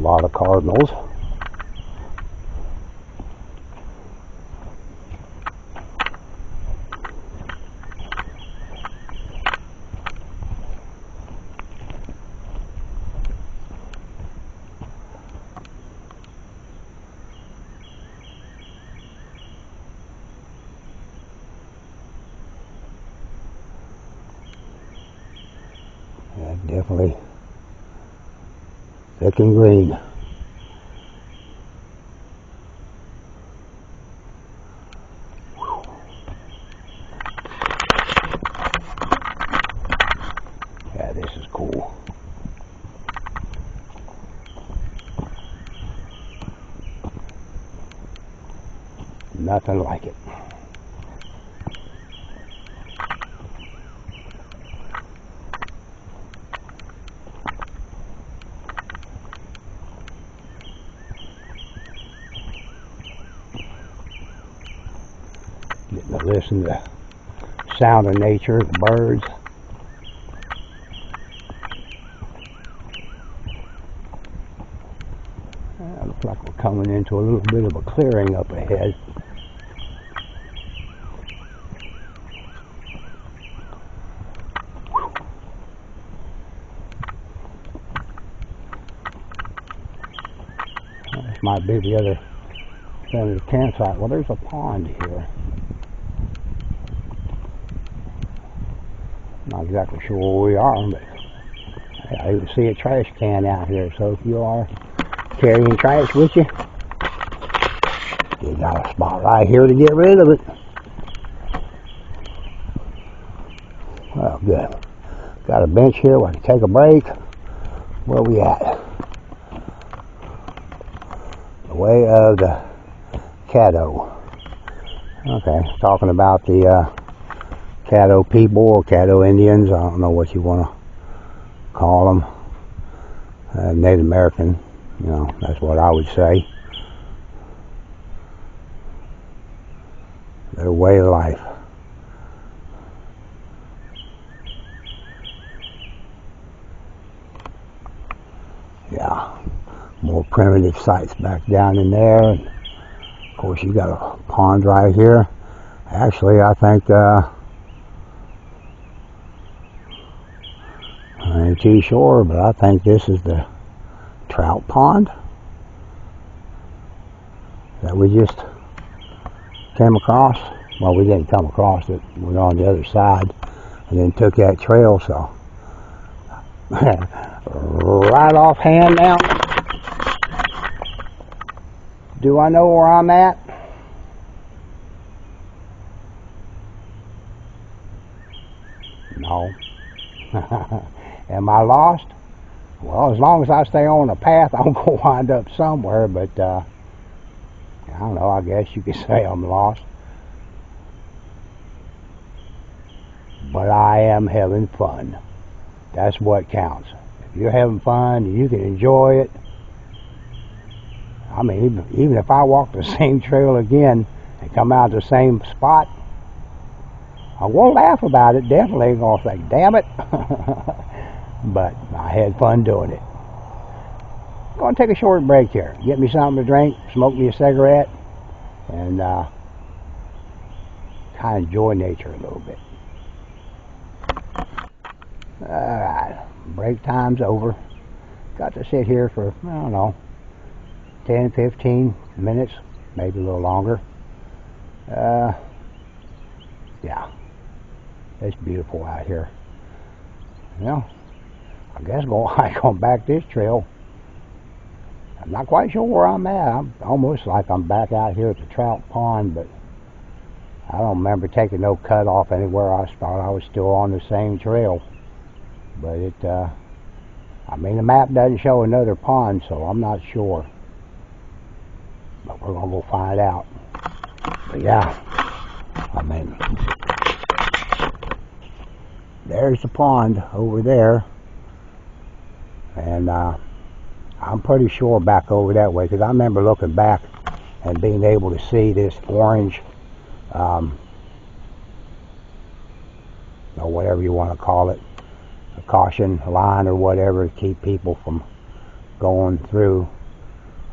lot of cardinals. Yeah, definitely thick and green. Yeah, this is cool. Nothing like it. Getting to listen to the sound of nature, the birds. Looks like we're coming into a little bit of a clearing up ahead. This might be the other side of the campsite. Well, there's a pond here. Not exactly sure where we are, but I even see a trash can out here. So if you are carrying trash with you, you got a spot right here to get rid of it. Well, good. Got a bench here where I can take a break. Where we at? The way of the Caddo. Okay, talking about the Caddo people or Caddo Indians. I don't know what you want to call them. Native American, you know, that's what I would say. Their way of life. Yeah, more primitive sites back down in there. And of course, you got a pond right here. Actually, I think I ain't too sure, but I think this is the trout pond that we just came across. Well, we didn't come across it. We were on the other side and then took that trail, so right offhand now, do I know where I'm at? No. Am I lost? Well, as long as I stay on the path, I'm going to wind up somewhere, but I don't know, I guess you could say I'm lost. But I am having fun. That's what counts. If you're having fun and you can enjoy it, I mean, even if I walk the same trail again and come out the same spot, I won't laugh about it, definitely going to think, damn it. But I had fun doing it. I'm going to take a short break here. Get me something to drink, smoke me a cigarette, and kind of enjoy nature a little bit. Alright, break time's over. Got to sit here for, I don't know, 10, 15 minutes, maybe a little longer. Yeah, it's beautiful out here. Well, I guess going back this trail. I'm not quite sure where I'm at. I'm almost like I'm back out here at the trout pond, but I don't remember taking no cut off anywhere. I thought I was still on the same trail. But it, I mean, the map doesn't show another pond, so I'm not sure. But we're going to go find out. But yeah, I mean, there's the pond over there. And I'm pretty sure back over that way, because I remember looking back and being able to see this orange, or whatever you want to call it, a caution line or whatever to keep people from going through.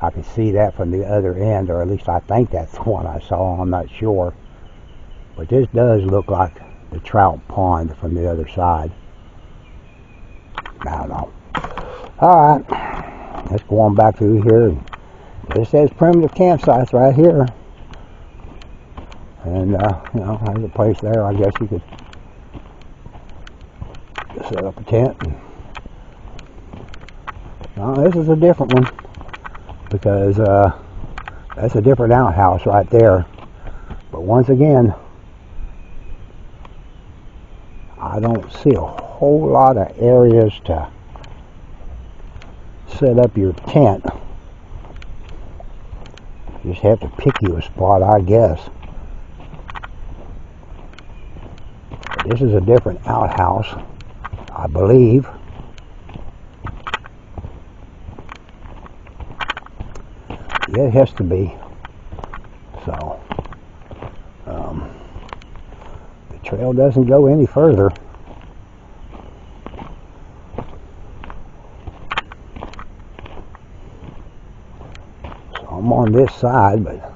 I can see that from the other end, or at least I think that's the one I saw. I'm not sure. But this does look like the trout pond from the other side. I don't know. Alright, let's go on back through here. This says primitive campsites right here. And, you know, there's a place there. I guess you could set up a tent. Now, this is a different one, because that's a different outhouse right there. But once again, I don't see a whole lot of areas to set up your tent. You just have to pick you a spot, I guess. But this is a different outhouse, I believe. Yeah, it has to be. So, the trail doesn't go any further. So I'm on this side, but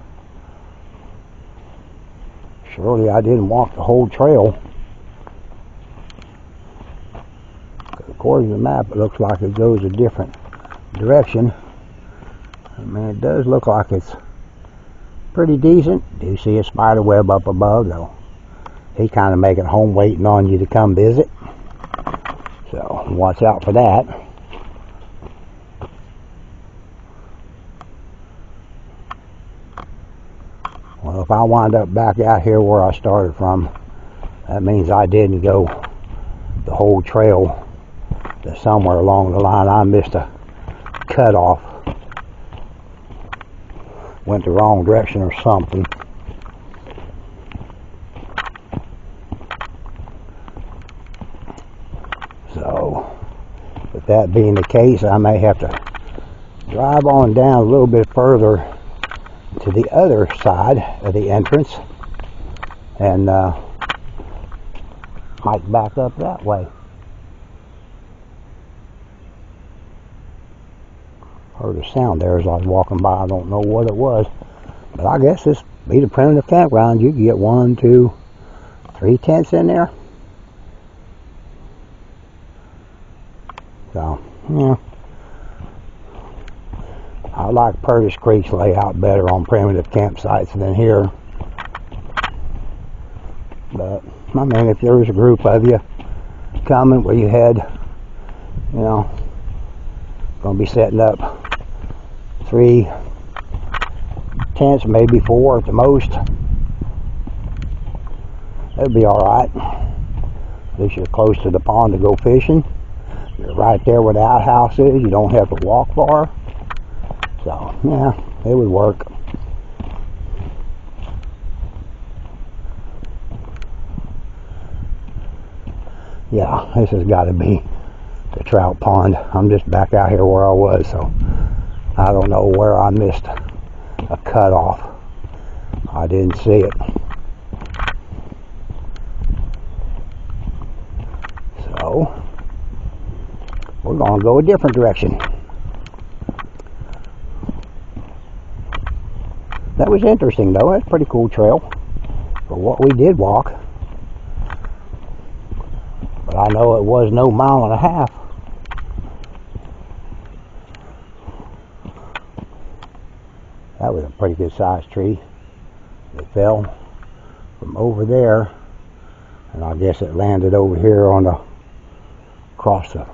surely I didn't walk the whole trail. According to the map, it looks like it goes a different direction. I mean, it does look like it's pretty decent. Do see a spider web up above, though. He's kind of making home waiting on you to come visit. So, watch out for that. Well, if I wind up back out here where I started from, that means I didn't go the whole trail. That somewhere along the line I missed a cutoff. Went the wrong direction or something. So, with that being the case, I may have to drive on down a little bit further to the other side of the entrance and hike back up that way. Heard a sound there as I was walking by. I don't know what it was, but I guess this be the primitive campground. You can get 1, 2, 3 tents in there. So, yeah, I like Purtis Creek's layout better on primitive campsites than here. But I mean, if there was a group of you coming where you had, you know, going to be setting up 3 tents, maybe 4 at the most, that'd be alright. At least you're close to the pond to go fishing. You're right there where the outhouse is. You don't have to walk far. So, yeah, it would work. Yeah, this has got to be the trout pond. I'm just back out here where I was, so I don't know where I missed a cutoff. I didn't see it. So, we're going to go a different direction. That was interesting, though. That's a pretty cool trail for what we did walk. But I know it was no 1.5 miles. That was a pretty good sized tree that fell from over there, and I guess it landed over here on the across the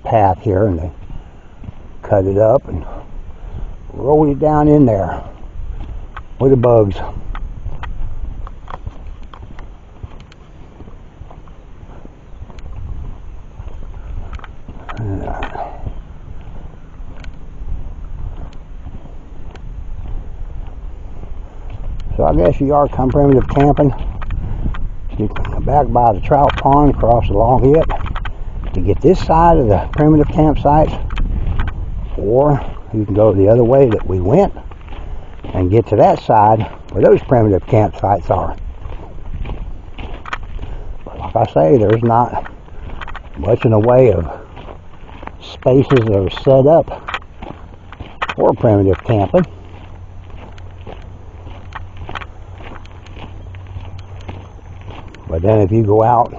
path here, and they cut it up and rolled it down in there with the bugs. So I guess you are come primitive camping. You can come back by the trout pond, cross along it to get this side of the primitive campsite, or you can go the other way that we went and get to that side where those primitive campsites are. But like I say, there's not much in the way of spaces that are set up or primitive camping. But then if you go out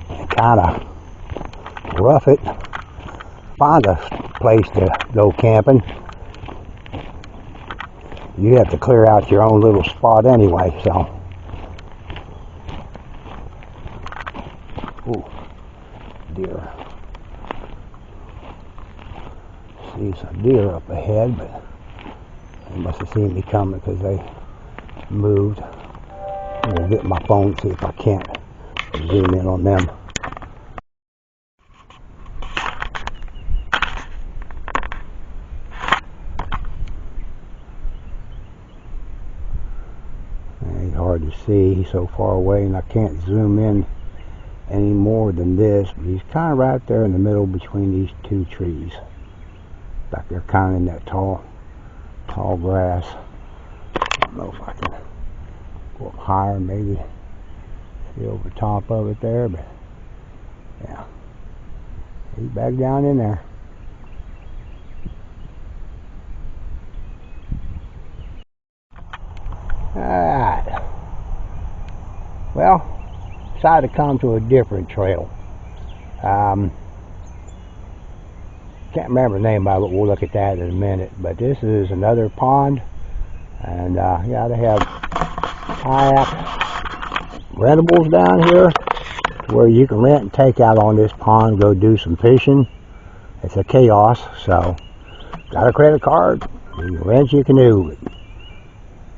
and kind of rough it, find a place to go camping, you have to clear out your own little spot anyway, so. Ooh, deer. See some deer up ahead, but they must have seen me coming because they moved. I'm going to get my phone, see if I can't zoom in on them. It's hard to see, he's so far away, and I can't zoom in any more than this, but he's kind of right there in the middle between these two trees. Back there kind of in that tall grass. I don't know if I can go up higher, maybe see over top of it there, but yeah, he's back down in there. Alright, well, decided to come to a different trail. Can't remember the name of it, we'll look at that in a minute, but this is another pond, and yeah, they have kayak rentables down here where you can rent and take out on this pond, go do some fishing. It's a chaos, so got a credit card, you can rent your canoe.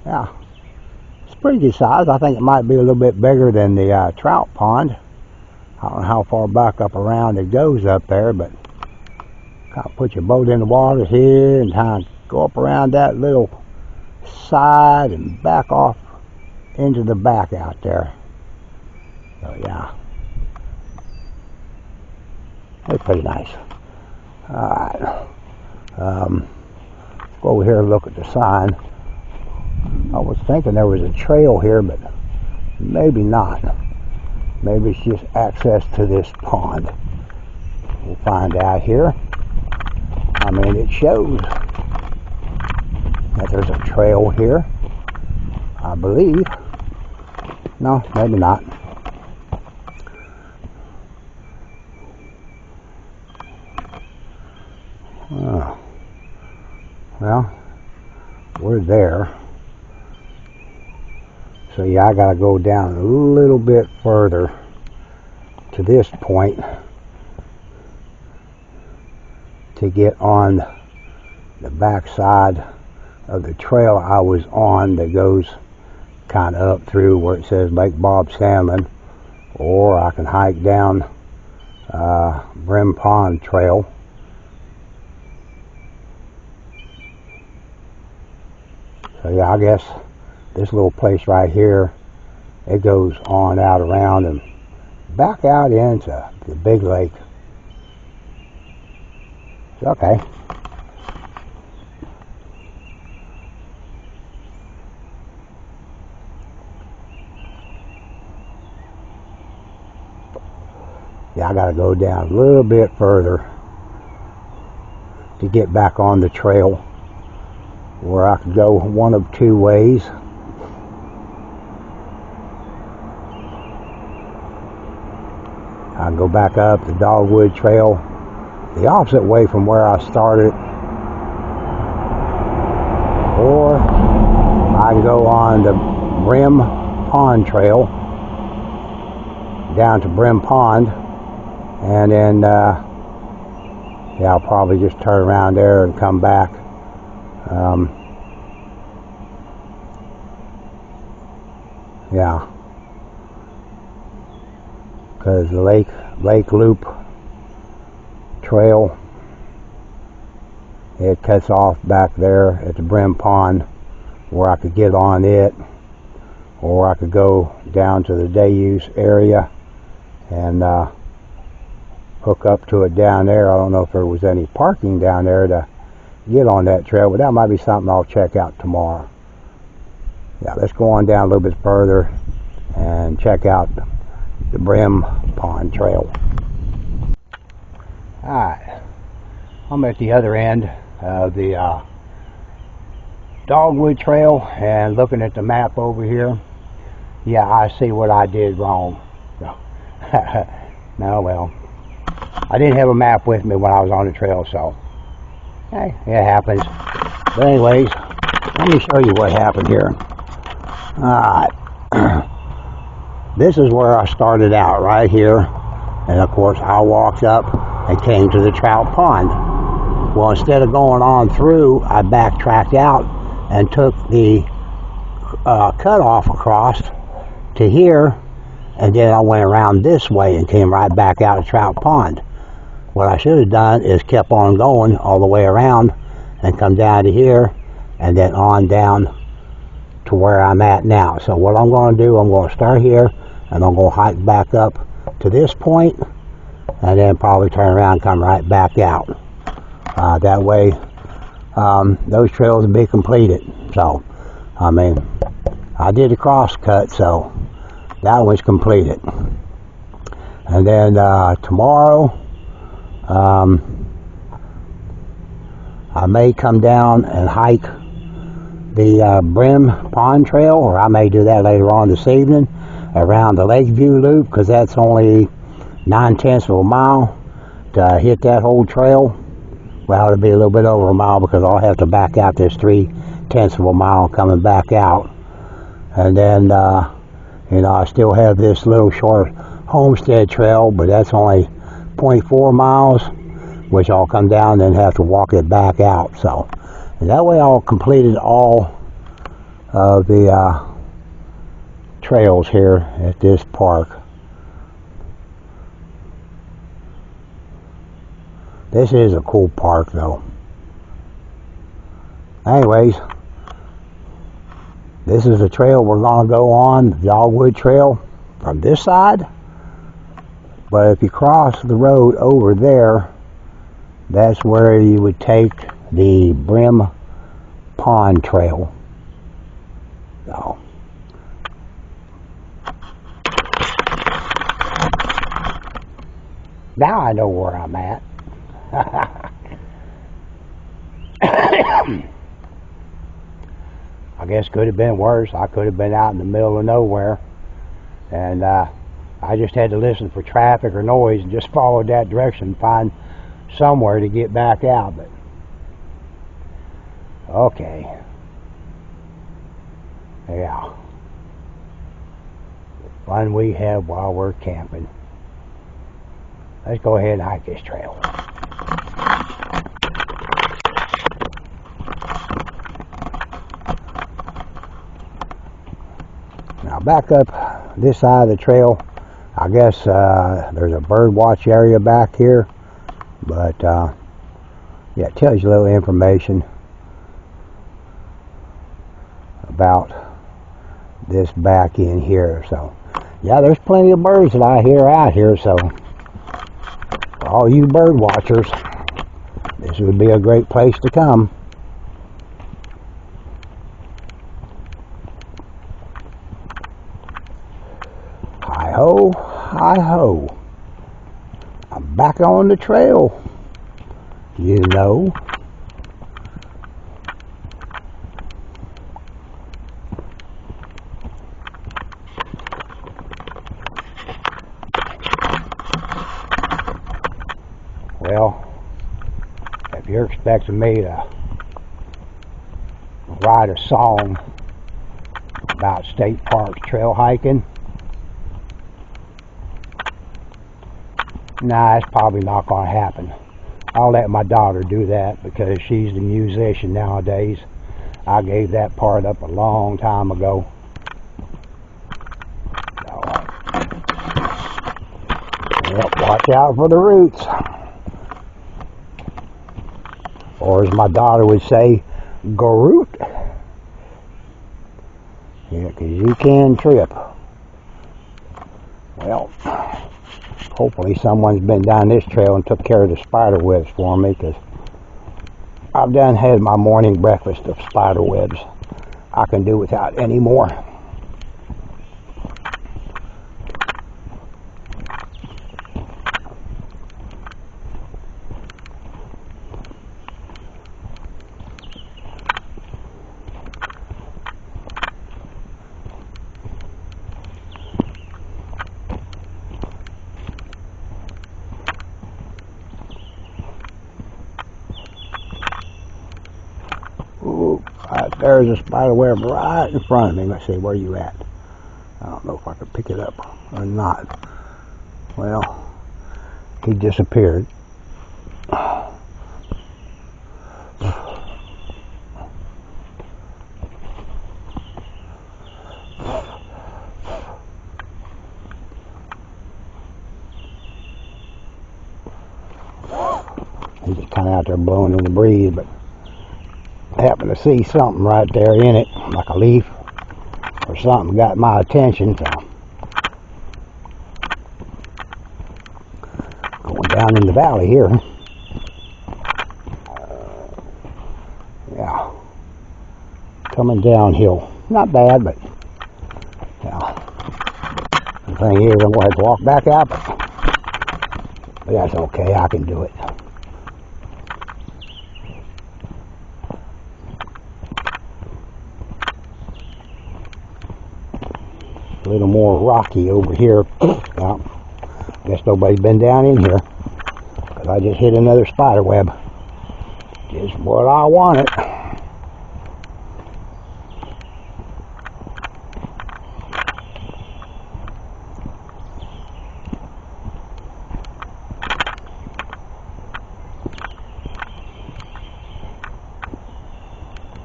Yeah, it's pretty good size. I think it might be a little bit bigger than the trout pond. I don't know how far back up around it goes up there, but kind of put your boat in the water here and kind of go up around that little side and back off into the back out there. So yeah, it's pretty nice. Alright, go over here and look at the sign. I was thinking there was a trail here, but maybe not. Maybe it's just access to this pond. We'll find out here. I mean, it shows that there's a trail here, I believe. No, maybe not. Oh. Well, we're there. So yeah, I gotta go down a little bit further to this point to get on the back side of the trail I was on that goes kind of up through where it says Lake Bob Sandlin, or I can hike down Brim Pond Trail. So yeah, I guess this little place right here, it goes on out around and back out into the big lake. Okay. Yeah, I gotta go down a little bit further to get back on the trail where I could go one of two ways. I can go back up the Dogwood Trail the opposite way from where I started, or I can go on the Brim Pond Trail down to Brim Pond, and then yeah, I'll probably just turn around there and come back. Yeah, because the Lake Loop Trail, it cuts off back there at the Brim Pond where I could get on it, or I could go down to the day use area and hook up to it down there. I don't know if there was any parking down there to get on that trail, but that might be something I'll check out tomorrow. Yeah, let's go on down a little bit further and check out the Brim Pond Trail. Alright, I'm at the other end of the Dogwood Trail, and looking at the map over here, yeah, I see what I did wrong. So, no, well, I didn't have a map with me when I was on the trail, so hey, it happens. But anyways, let me show you what happened here. Alright. This is where I started out, right here. And of course, I walked up and came to the trout pond. Well, instead of going on through, I backtracked out and took the cutoff across to here, and then I went around this way and came right back out of Trout Pond. What I should have done is kept on going all the way around and come down to here and then on down to where I'm at now. So what I'm going to do, I'm going to start here and I'm going to hike back up to this point and then probably turn around and come right back out. That way those trails will be completed. So I mean, I did a cross cut, so that was completed. And then tomorrow I may come down and hike the Brim Pond Trail, or I may do that later on this evening around the Lakeview Loop, because that's only 9/10 of a mile to hit that whole trail. Well, it'll be a little bit over a mile because I'll have to back out this 3/10 of a mile coming back out. And then you know, I still have this little short homestead trail, but that's only 0.4 miles, which I'll come down and have to walk it back out. So and that way I'll completed all of the trails here at this park. This is a cool park though. Anyways, this is the trail we're going to go on, the Dogwood Trail, from this side. But if you cross the road over there, that's where you would take the Brim Pond Trail. So now I know where I'm at. I guess could have been worse. I could have been out in the middle of nowhere, and I just had to listen for traffic or noise and just follow that direction and find somewhere to get back out. But okay, yeah, fun we have while we're camping. Let's go ahead and hike this trail. Now back up this side of the trail, I guess there's a bird watch area back here, but yeah, it tells you a little information about this back in here. So yeah, there's plenty of birds that I hear out here, so for all you bird watchers, this would be a great place to come. Hi-ho, hi-ho. I'm back on the trail, you know. Well, if you're expecting me to write a song about state parks trail hiking, nah, it's probably not going to happen. I'll let my daughter do that because she's the musician nowadays. I gave that part up a long time ago. So, yep, watch out for the roots. Or as my daughter would say, Garoot. Yeah, because you can trip. Well, hopefully someone's been down this trail and took care of the spider webs for me, because I've done had my morning breakfast of spider webs. I can do without any more. Right there's a spider web right in front of me. Let's see, where you at? I don't know if I can pick it up or not. Well, he disappeared. He's just kind of out there blowing in the breeze, but I happened to see something right there in it, like a leaf or something, got my attention. So going down in the valley here. Yeah, coming downhill. Not bad, but yeah. The thing is, I'm going to have to walk back out, but that's okay. I can do it. A little more rocky over here. Well, guess nobody's been down in here, because I just hit another spider web. Just what I wanted.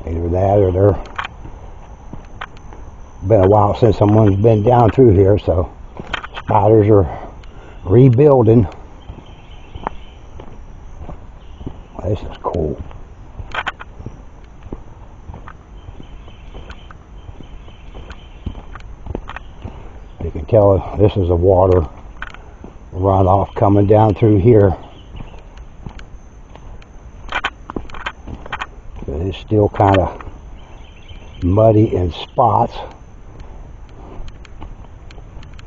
Either that or they're been a while since someone's been down through here, so spiders are rebuilding. This is cool. You can tell this is a water runoff coming down through here. It's still kind of muddy in spots.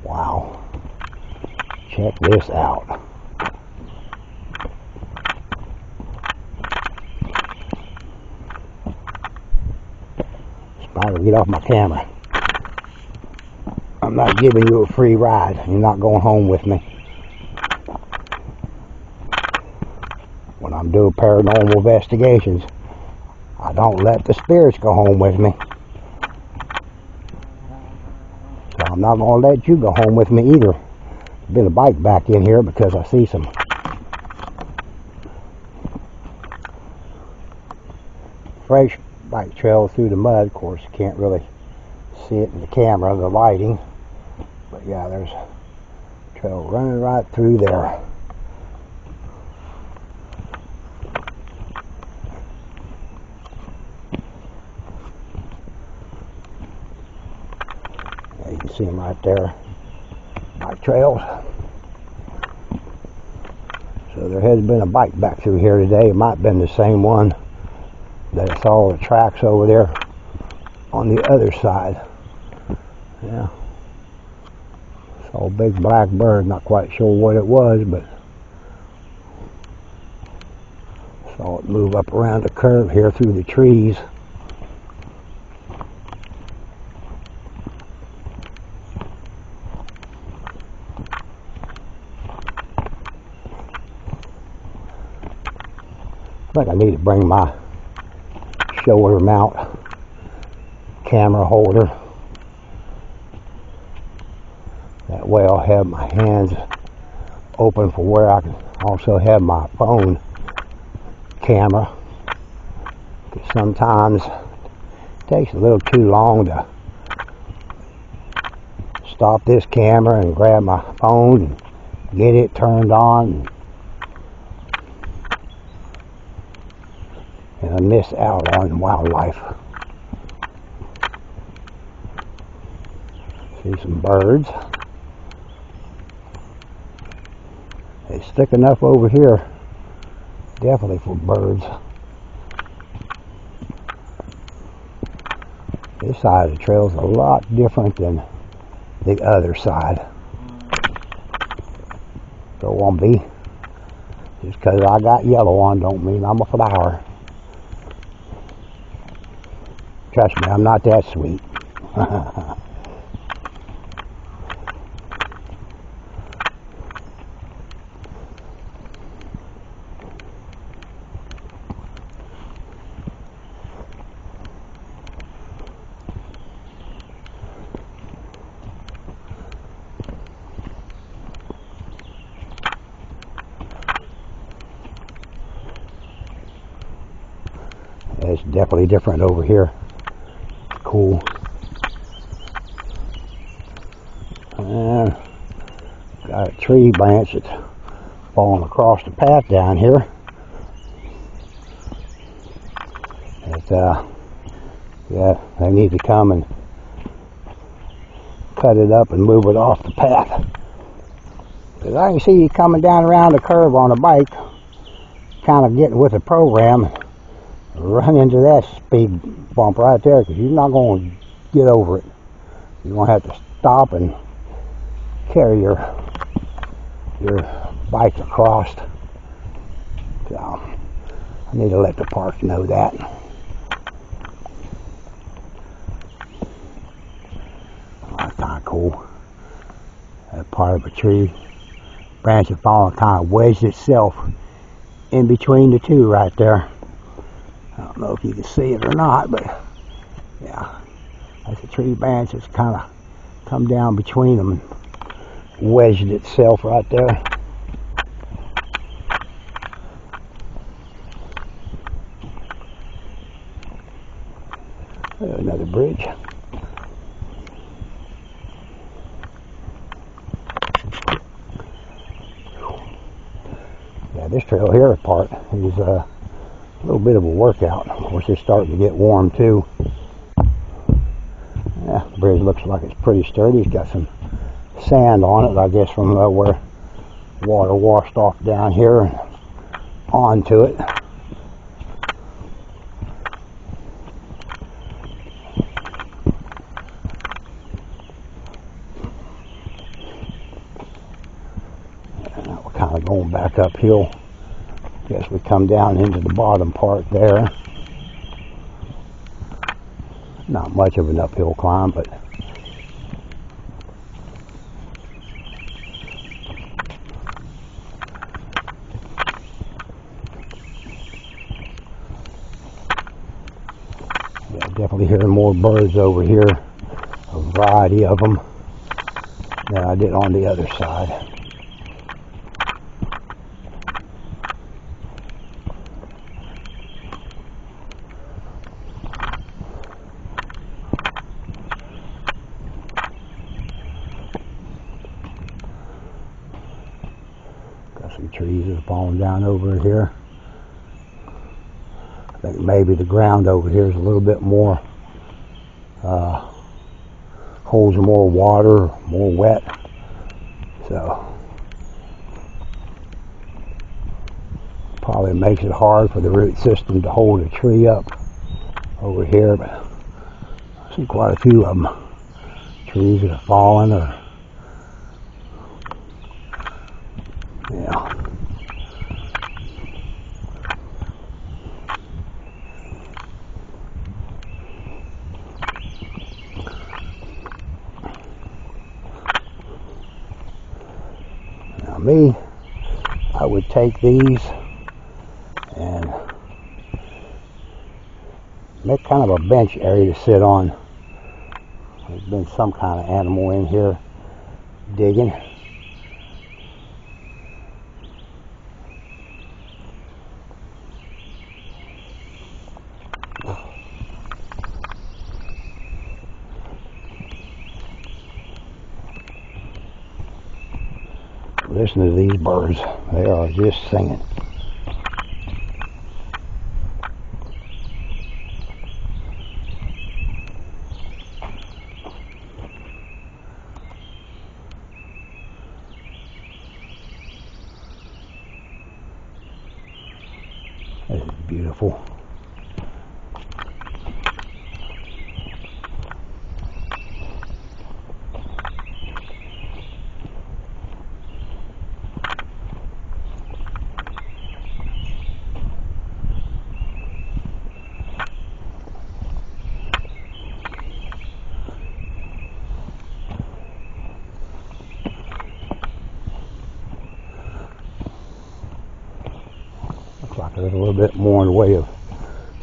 Wow. Check this out. Spider, get off my camera. I'm not giving you a free ride. You're not going home with me. When I'm doing paranormal investigations, I don't let the spirits go home with me. So I'm not going to let you go home with me either. There's been a bike back in here because I see some fresh bike trails through the mud. Of course, you can't really see it in the camera, the lighting. But yeah, there's a trail running right through there. You can see them right there, bike trails. So there has been a bike back through here today. It might have been the same one that I saw the tracks over there on the other side. Yeah. Saw a big black bird, not quite sure what it was, but saw it move up around the curve here through the trees. I think I need to bring my shoulder mount camera holder. That way I'll have my hands open for where I can also have my phone camera. Because sometimes it takes a little too long to stop this camera and grab my phone and get it turned on. And I miss out on wildlife. See some birds. It's thick enough over here, definitely for birds. This side of the trail is a lot different than the other side. So won't be. Just because I got yellow on don't mean I'm a flower. Trust me, I'm not that sweet. It's definitely different over here. Cool. And got a tree branch that's falling across the path down here. Yeah, they need to come and cut it up and move it off the path. Because I can see you coming down around the curve on a bike, kind of getting with the program, run into that speed bump right there, because you're not going to get over it. You're going to have to stop and carry your bike across. So I need to let the park know that. That's kind of cool. That part of a tree branch had fallen, kind of wedged itself in between the two right there. I don't know if you can see it or not, but yeah, that's a tree branch that's kind of come down between them and wedged itself right there. There's another bridge. Yeah, this trail here part is a little bit of a workout. Of course, it's starting to get warm too. Yeah, the bridge looks like it's pretty sturdy. It's got some sand on it, I guess, from where water washed off down here and onto it. And now we're kind of going back uphill. Guess we come down into the bottom part there. Not much of an uphill climb, but yeah, definitely hearing more birds over here, a variety of them, than I did on the other side. Got some trees that are falling down over here. I think maybe the ground over here is a little bit more, holds more water, more wet. So probably makes it hard for the root system to hold a tree up over here. But I see quite a few of them. Trees that are falling, or yeah. Now me, I would take these and make kind of a bench area to sit on. There's been some kind of animal in here digging. Listen to these birds. They are just singing. This is beautiful. Looks like there's a little bit more in the way of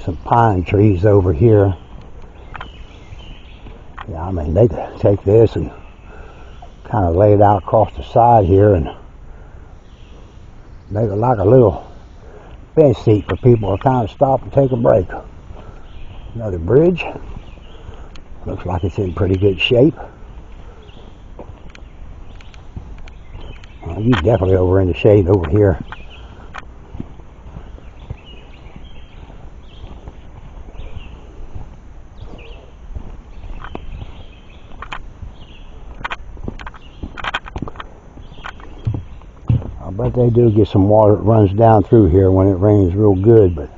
some pine trees over here. Yeah, I mean, they could take this and kind of lay it out across the side here and make it like a little bench seat for people to kind of stop and take a break. Another bridge. Looks like it's in pretty good shape. Well, you definitely over in the shade over here. I bet they do get some water that runs down through here when it rains real good, but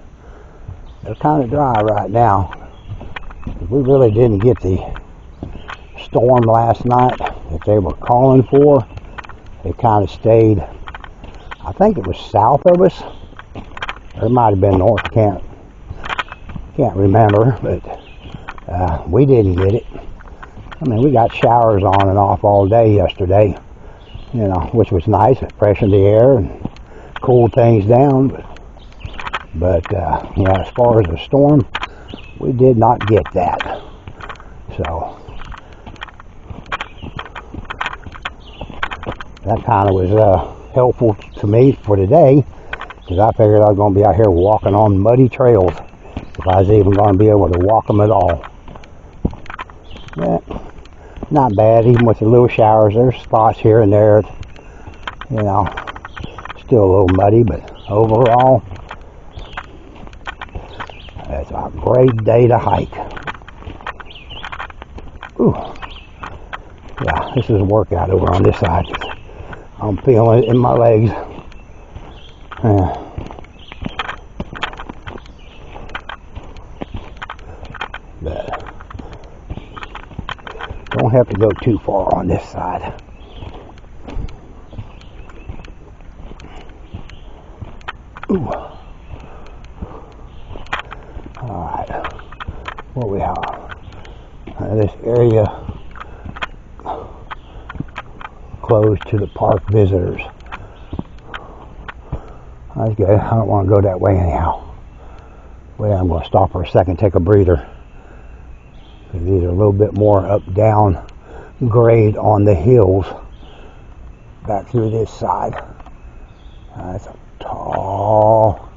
they're kind of dry right now. We really didn't get the storm last night that they were calling for. It kind of stayed, I think it was south of us, or it might have been north. Can't remember, but we didn't get it. I mean, we got showers on and off all day yesterday, you know, which was nice. It freshened the air and cooled things down, but you know, as far as the storm, we did not get that. So that kind of was helpful to me for today, because I figured I was going to be out here walking on muddy trails if I was even going to be able to walk them at all. Yeah, not bad, even with the little showers. There's spots here and there, you know, still a little muddy, but overall, it's a great day to hike. Ooh. Yeah, this is a workout over on this side. I'm feeling it in my legs. But don't have to go too far on this side. Ooh. Alright. What we have? This area closed to the park visitors. That's good. I don't want to go that way anyhow. Well, I'm going to stop for a second, take a breather. These are a little bit more up down grade on the hills back through this side. That's a tall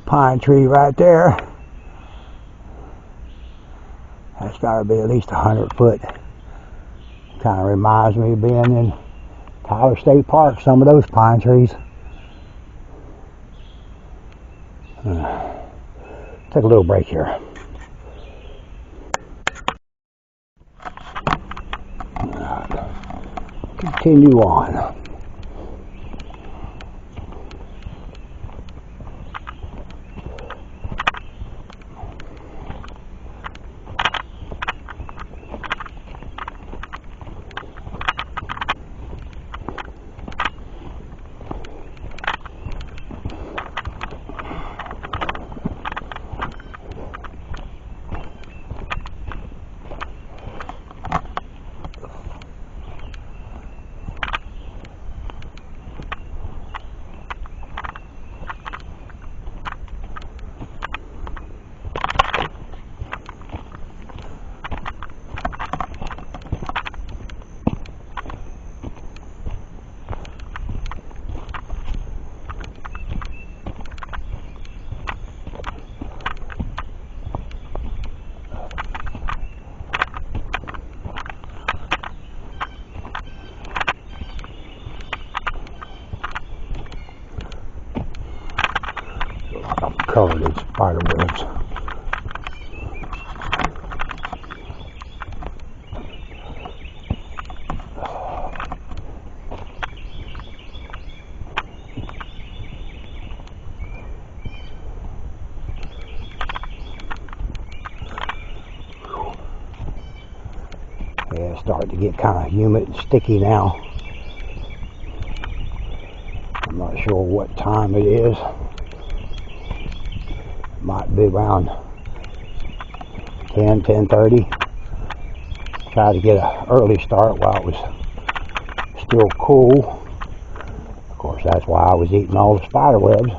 pine tree right there. That's got to be at least 100 foot. Kind of reminds me of being in Tyler State Park, some of those pine trees. Take a little break here. Continue on. I'm covered in spider webs. Yeah, it's starting to get kind of humid and sticky now. I'm not sure what time it is. Might be around 10:30. Tried to get an early start while it was still cool. Of course, that's why I was eating all the spider webs.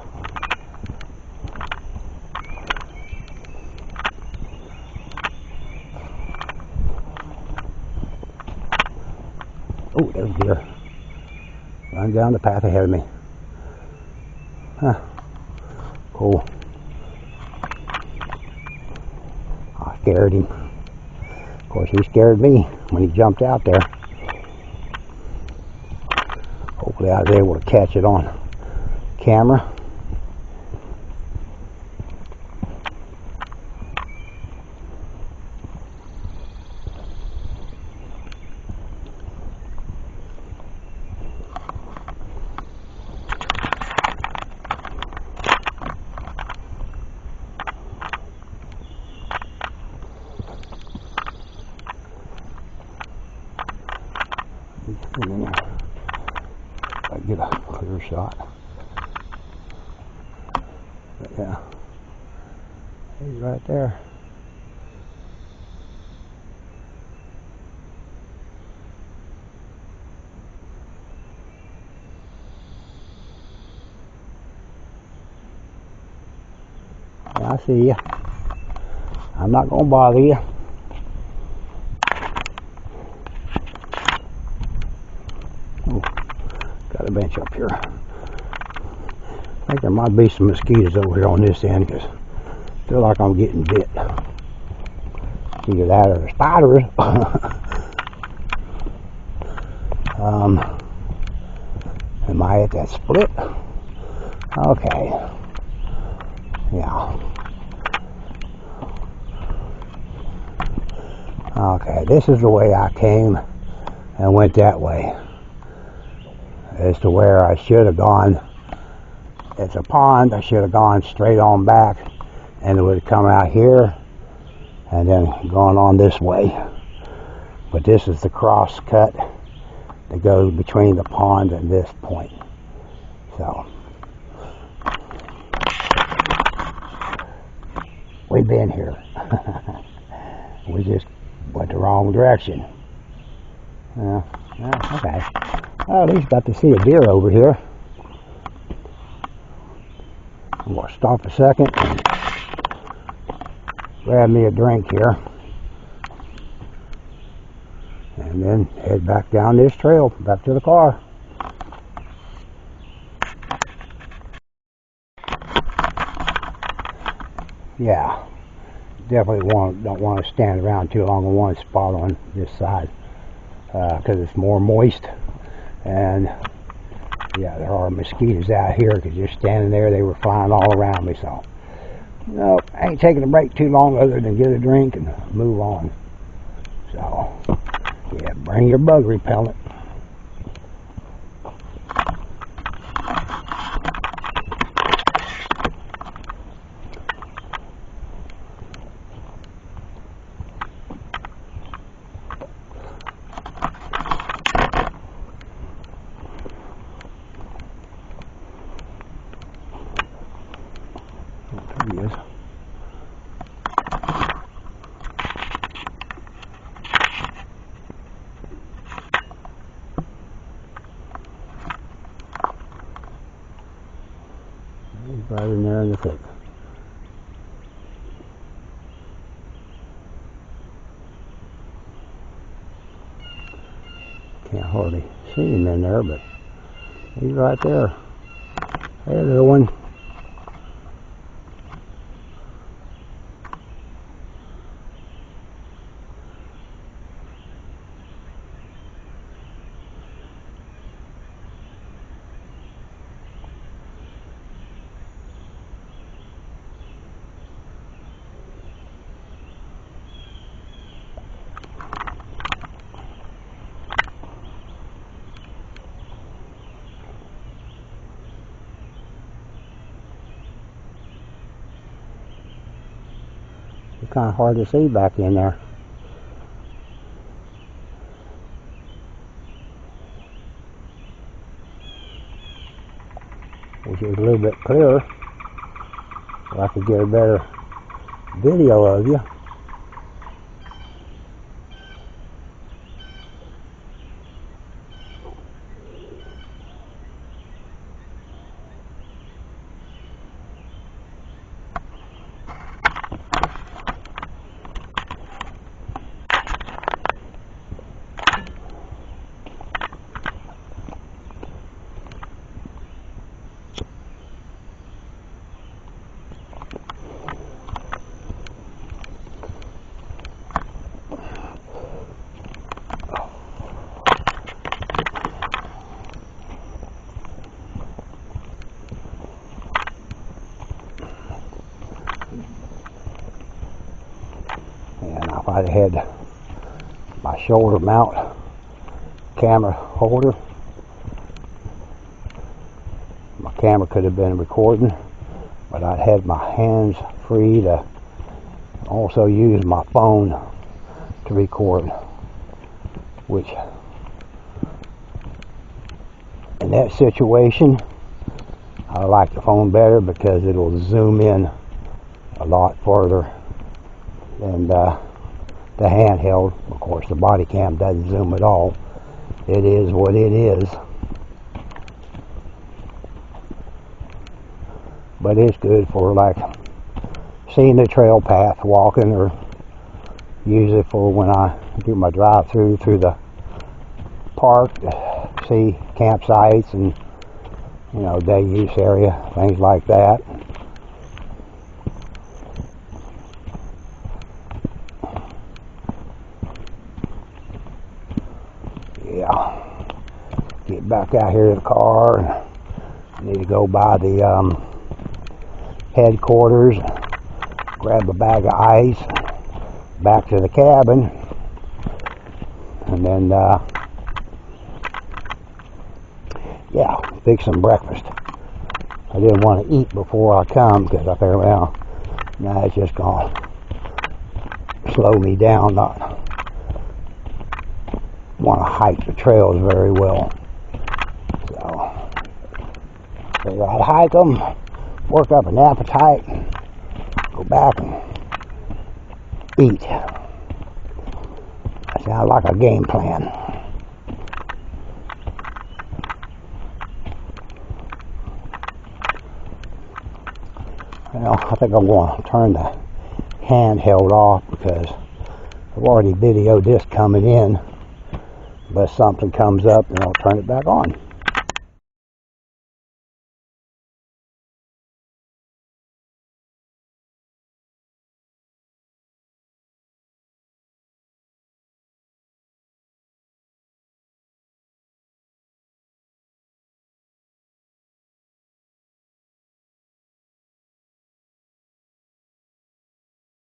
Oh, there's a deer. Run down the path ahead of me. Huh. Cool. scared him. Of course, he scared me when he jumped out there. Hopefully I was able to catch it on camera. I get a clear shot. But yeah, he's right there. Yeah, I see you. I'm not gonna bother you. Oh, got a bench up here. I think there might be some mosquitoes over here on this end because I feel like I'm getting bit. Either that or the spiders. Am I at that split? Okay. Yeah. Okay, this is the way I came and went that way. As to where I should have gone. It's a pond. I should have gone straight on back and it would have come out here and then gone on this way. But this is the cross cut that goes between the pond and this point. So we've been here. We just went the wrong direction. Okay. Well, at least got to see a deer over here. I'm going to stop a second and grab me a drink here. And then head back down this trail, back to the car. Yeah, definitely don't want to stand around too long in one spot on this side because it's more moist. And yeah, there are mosquitoes out here because just standing there, they were flying all around me. So, no, I ain't taking a break too long other than get a drink and move on. So, yeah, bring your bug repellent. There he is. He's right in there in the thick. Can't hardly see him in there, but he's right there. Hey, little one. It's kind of hard to see back in there. Wish it was a little bit clearer so I could get a better video of you. Now if I'd had my shoulder mount camera holder, my camera could have been recording, but I'd had my hands free to also use my phone to record, which in that situation I like the phone better because it'll zoom in a lot further than the handheld. Of course the body cam doesn't zoom at all. It is what it is, but it's good for like seeing the trail path, walking, or use it for when I do my drive through the park to see campsites and, you know, day use area, things like that. Yeah, get back out here to the car. I need to go by the headquarters, grab a bag of ice, back to the cabin, and then yeah, fix some breakfast. I didn't want to eat before I come because I figured, well, now it's just gonna slow me down, not want to hike the trails very well. So figured I'd hike them, work up an appetite, go back and eat. That sounds like a game plan. Well, I think I'm going to turn the handheld off because I've already videoed this coming in. Unless something comes up, then I'll turn it back on.